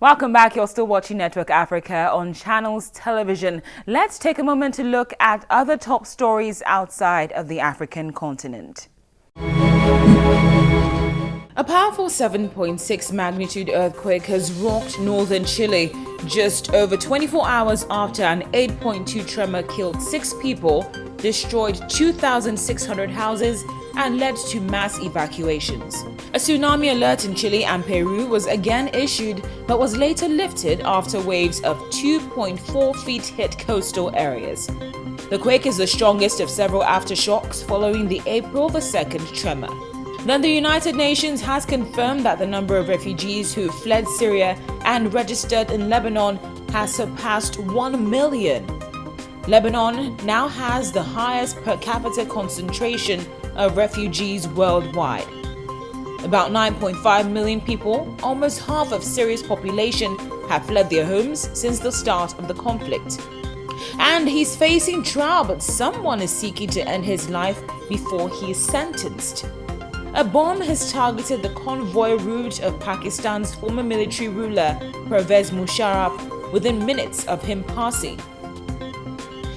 Welcome back. You're still watching Network Africa on Channels Television. Let's take a moment to look at other top stories outside of the African continent. A powerful 7.6 magnitude earthquake has rocked northern Chile just over 24 hours after an 8.2 tremor killed 6 people, destroyed 2,600 houses, and led to mass evacuations. A tsunami alert in Chile and Peru was again issued but was later lifted after waves of 2.4 feet hit coastal areas. The quake is the strongest of several aftershocks following the April 2nd tremor. Then the United Nations has confirmed that the number of refugees who fled Syria and registered in Lebanon has surpassed 1 million. Lebanon now has the highest per capita concentration of refugees worldwide. About 9.5 million people, almost half of Syria's population, have fled their homes since the start of the conflict. And he's facing trial, but someone is seeking to end his life before he is sentenced. A bomb has targeted the convoy route of Pakistan's former military ruler, Pervez Musharraf, within minutes of him passing.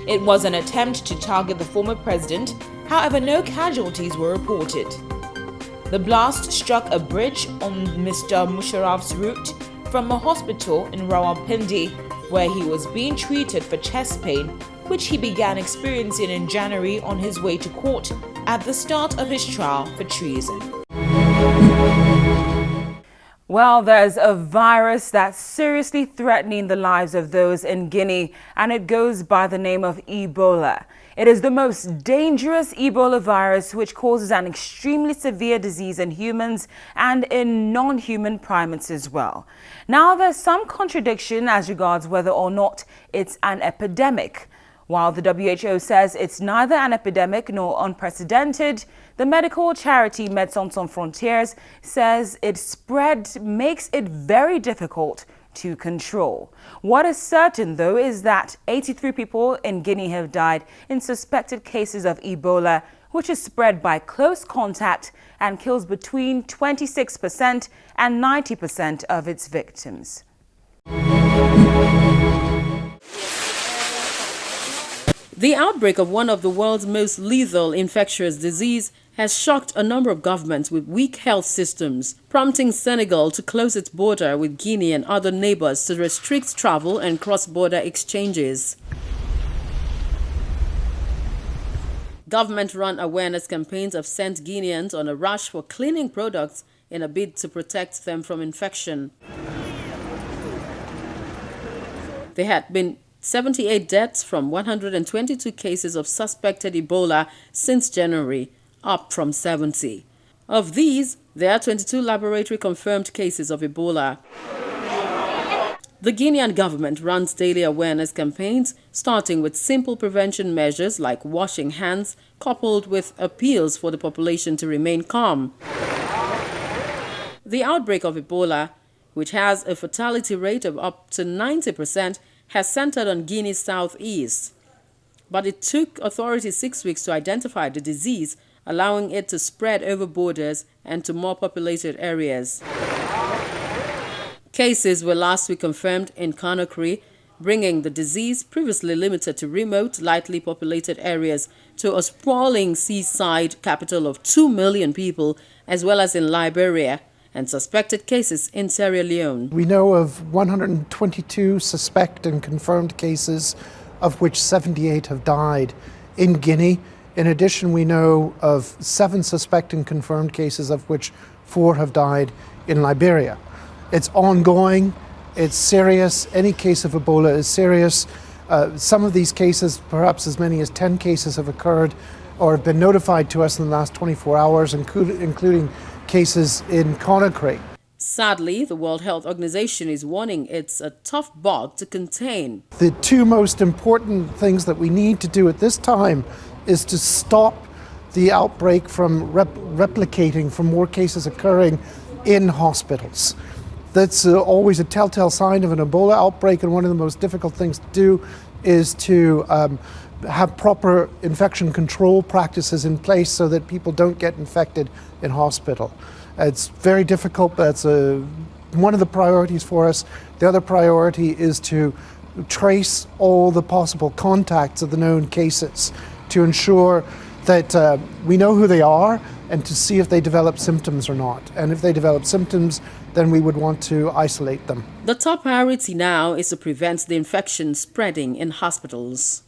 It was an attempt to target the former president, however no casualties were reported. The blast struck a bridge on Mr. Musharraf's route from a hospital in Rawalpindi, where he was being treated for chest pain, which he began experiencing in January on his way to court at the start of his trial for treason. Well, there's a virus that's seriously threatening the lives of those in Guinea, and it goes by the name of Ebola. It is the most dangerous Ebola virus, which causes an extremely severe disease in humans and in non-human primates as well. Now, there's some contradiction as regards whether or not it's an epidemic. While the WHO says it's neither an epidemic nor unprecedented, the medical charity Médecins Sans Frontières says its spread makes it very difficult to control. What is certain, though, is that 83 people in Guinea have died in suspected cases of Ebola, which is spread by close contact and kills between 26% and 90% of its victims. The outbreak of one of the world's most lethal infectious disease has shocked a number of governments with weak health systems, prompting Senegal to close its border with Guinea and other neighbors to restrict travel and cross-border exchanges. Government-run awareness campaigns have sent Guineans on a rush for cleaning products in a bid to protect them from infection. There had been 78 deaths from 122 cases of suspected Ebola since January, up from 70. Of these, there are 22 laboratory-confirmed cases of Ebola. The Guinean government runs daily awareness campaigns, starting with simple prevention measures like washing hands, coupled with appeals for the population to remain calm. The outbreak of Ebola, which has a fatality rate of up to 90%, has centered on Guinea's southeast. But it took authorities 6 weeks to identify the disease, allowing it to spread over borders and to more populated areas. Cases were last week confirmed in Conakry, bringing the disease, previously limited to remote, lightly populated areas, to a sprawling seaside capital of 2 million people, as well as in Liberia, and suspected cases in Sierra Leone. We know of 122 suspect and confirmed cases, of which 78 have died in Guinea. In addition, we know of 7 suspect and confirmed cases, of which 4 have died in Liberia. It's ongoing, it's serious. Any case of Ebola is serious. Some of these cases, perhaps as many as 10 cases, have occurred or have been notified to us in the last 24 hours, including cases in Conakry. Sadly, the World Health Organization is warning it's a tough bug to contain. The 2 most important things that we need to do at this time is to stop the outbreak from replicating, from more cases occurring in hospitals. That's always a telltale sign of an Ebola outbreak, and one of the most difficult things to do is to have proper infection control practices in place so that people don't get infected in hospital. It's very difficult, but it's a one of the priorities for us. The other priority is to trace all the possible contacts of the known cases to ensure that we know who they are and to see if they develop symptoms or not. And if they develop symptoms, then we would want to isolate them. The top priority now is to prevent the infection spreading in hospitals.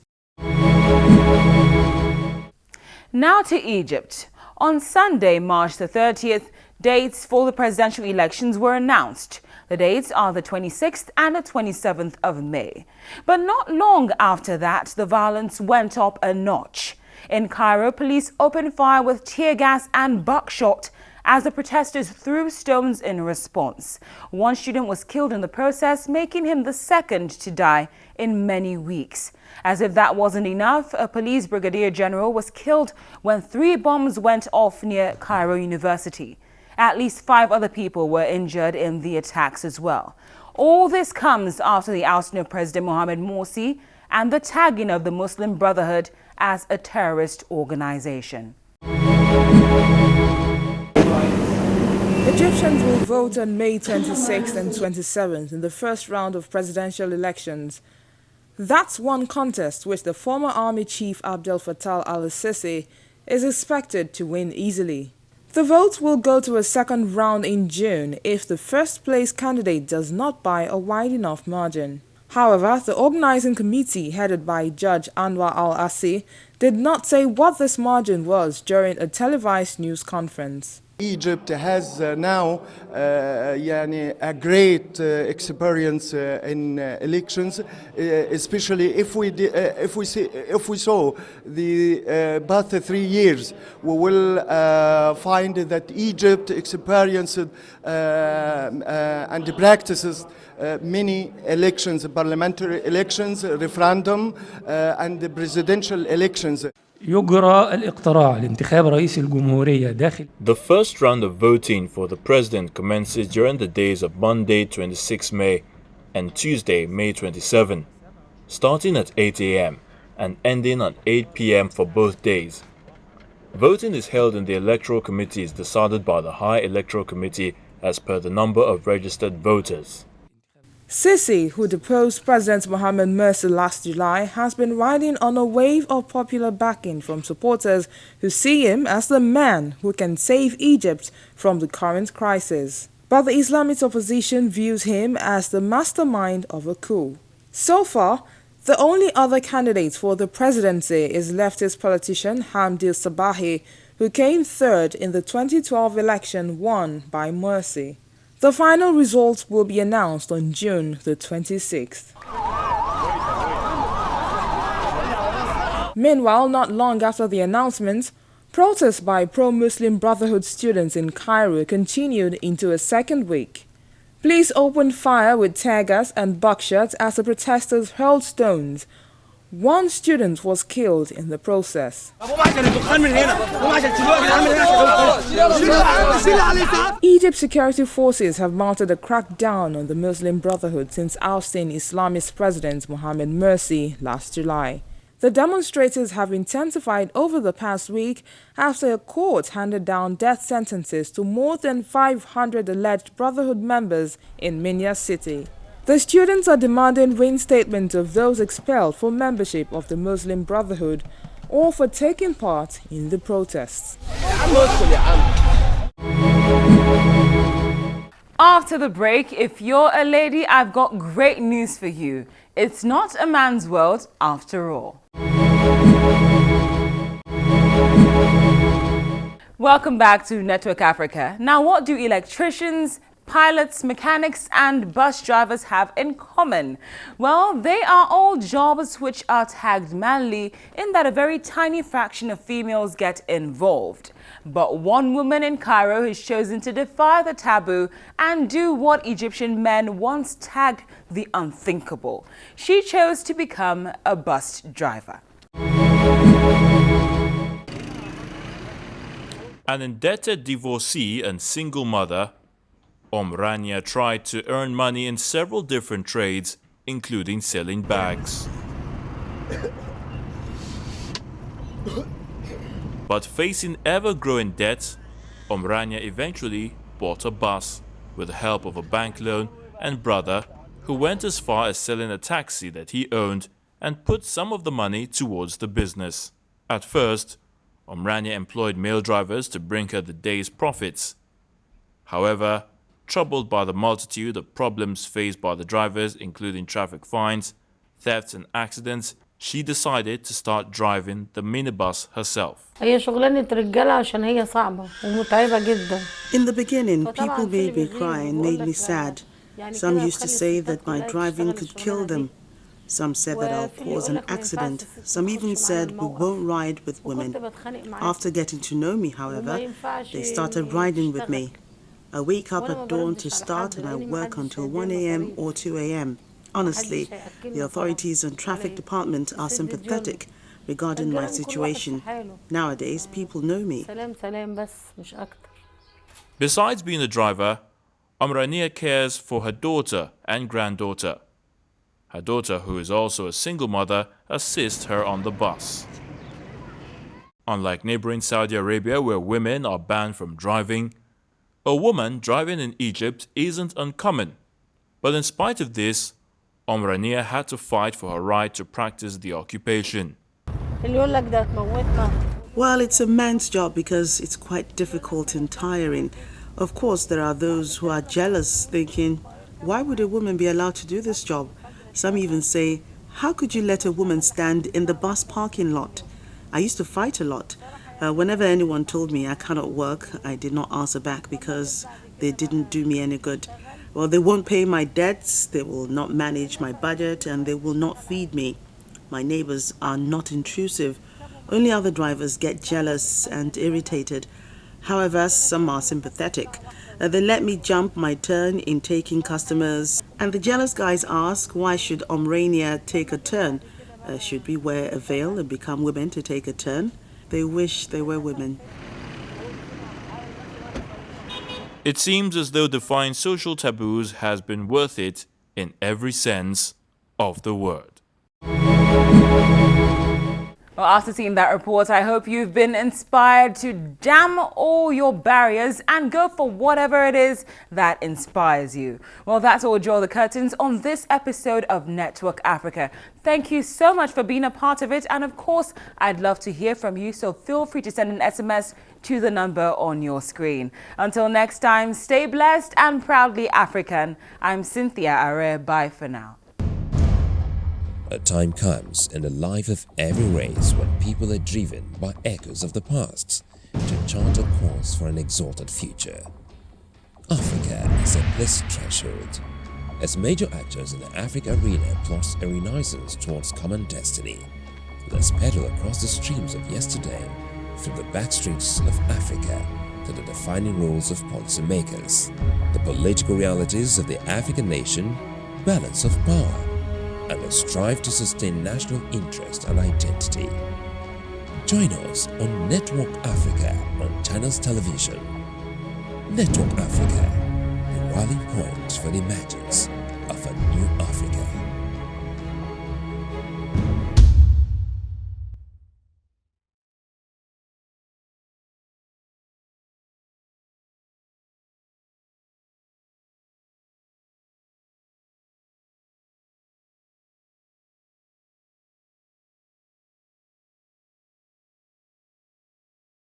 Now to Egypt. On Sunday, March the 30th, dates for the presidential elections were announced. The dates are the 26th and the 27th of May. But not long after that, the violence went up a notch. In Cairo, police opened fire with tear gas and buckshot as the protesters threw stones in response. One student was killed in the process, making him the second to die in many weeks. As if that wasn't enough, a police brigadier general was killed when 3 bombs went off near Cairo University. At least 5 other people were injured in the attacks as well. All this comes after the ousting of President Mohamed Morsi and the tagging of the Muslim Brotherhood as a terrorist organization. Egyptians will vote on May 26th and 27th in the first round of presidential elections. That's one contest which the former army chief Abdel Fattah al-Sisi is expected to win easily. The vote will go to a second round in June if the first-place candidate does not by a wide enough margin. However, the organizing committee, headed by Judge Anwar al-Assi, did not say what this margin was during a televised news conference. Egypt has now a great experience in elections, especially if we saw the past 3 years. We will find that Egypt experienced and practices many elections, parliamentary elections, referendum, and the presidential elections. يجرى الاقتراع لانتخاب رئيس الجمهورية داخل. The first round of voting for the president commences during the days of Monday 26 May and Tuesday May 27, starting at 8 a.m. and ending at 8 p.m. for both days. Voting is held in the electoral committees decided by the High Electoral Committee as per the number of registered voters. Sisi, who deposed President Mohamed Morsi last July, has been riding on a wave of popular backing from supporters who see him as the man who can save Egypt from the current crisis. But the Islamist opposition views him as the mastermind of a coup. So far, the only other candidate for the presidency is leftist politician Hamdi Sabahi, who came third in the 2012 election won by Morsi. The final results will be announced on June the 26th. Meanwhile, not long after the announcement, protests by pro-Muslim Brotherhood students in Cairo continued into a second week. Police opened fire with tear gas and buckshot as the protesters hurled stones. One student was killed in the process. Egypt's security forces have mounted a crackdown on the Muslim Brotherhood since ousting Islamist President Mohamed Morsi last July. The demonstrators have intensified over the past week after a court handed down death sentences to more than 500 alleged Brotherhood members in Minya city. The students are demanding reinstatement of those expelled for membership of the Muslim Brotherhood or for taking part in the protests. After the break, if you're a lady, I've got great news for you. It's not a man's world after all. Welcome back to Network Africa. Now, what do electricians, pilots, mechanics and bus drivers have in common? Well, they are all jobs which are tagged manly in that a very tiny fraction of females get involved. But one woman in Cairo has chosen to defy the taboo and do what Egyptian men once tagged the unthinkable. She chose to become a bus driver. An indebted divorcee and single mother, Rania tried to earn money in several different trades, including selling bags. But facing ever-growing debts, Rania eventually bought a bus. with the help of a bank loan and brother, who went as far as selling a taxi that he owned and put some of the money towards the business. At first, Omrania employed male drivers to bring her the day's profits. However, troubled by the multitude of problems faced by the drivers, including traffic fines, thefts and accidents, she decided to start driving the minibus herself. In the beginning, people made me cry and made me sad. Some used to say that my driving could kill them. Some said that I'll cause an accident. Some even said we won't ride with women. After getting to know me, however, they started riding with me. I wake up at dawn to start and I work until 1 a.m. or 2 a.m. Honestly, the authorities and traffic department are sympathetic regarding my situation. Nowadays, people know me. Besides being a driver, Omrania cares for her daughter and granddaughter. Her daughter, who is also a single mother, assists her on the bus. Unlike neighboring Saudi Arabia, where women are banned from driving, a woman driving in Egypt isn't uncommon. But in spite of this, Omrania had to fight for her right to practice the occupation. Well, it's a man's job because it's quite difficult and tiring. Of course, there are those who are jealous, thinking, why would a woman be allowed to do this job? Some even say, how could you let a woman stand in the bus parking lot? I used to fight a lot. Whenever anyone told me I cannot work, I did not answer back because they didn't do me any good. Well, they won't pay my debts, they will not manage my budget, and they will not feed me. My neighbors are not intrusive. Only other drivers get jealous and irritated. However, some are sympathetic. They let me jump my turn in taking customers. And the jealous guys ask, why should Omrania take a turn? Should we wear a veil and become women to take a turn? They wish they were women. It seems as though defying social taboos has been worth it in every sense of the word. Well, after seeing that report, I hope you've been inspired to damn all your barriers and go for whatever it is that inspires you. Well, that's all. Draw the curtains on this episode of Network Africa. Thank you so much for being a part of it. And of course, I'd love to hear from you. So feel free to send an SMS to the number on your screen. Until next time, stay blessed and proudly African. I'm Cynthia Are. Bye for now. A time comes in the life of every race when people are driven by echoes of the past to chart a course for an exalted future. Africa is at this threshold as major actors in the Africa arena plot a renaissance towards common destiny. Let's pedal across the streams of yesterday through the backstreets of Africa to the defining roles of policymakers, the political realities of the African nation, balance of power, and the strive to sustain national interest and identity. Join us on Network Africa on Channels Television. Network Africa, the rallying point for the emergence of a new Africa.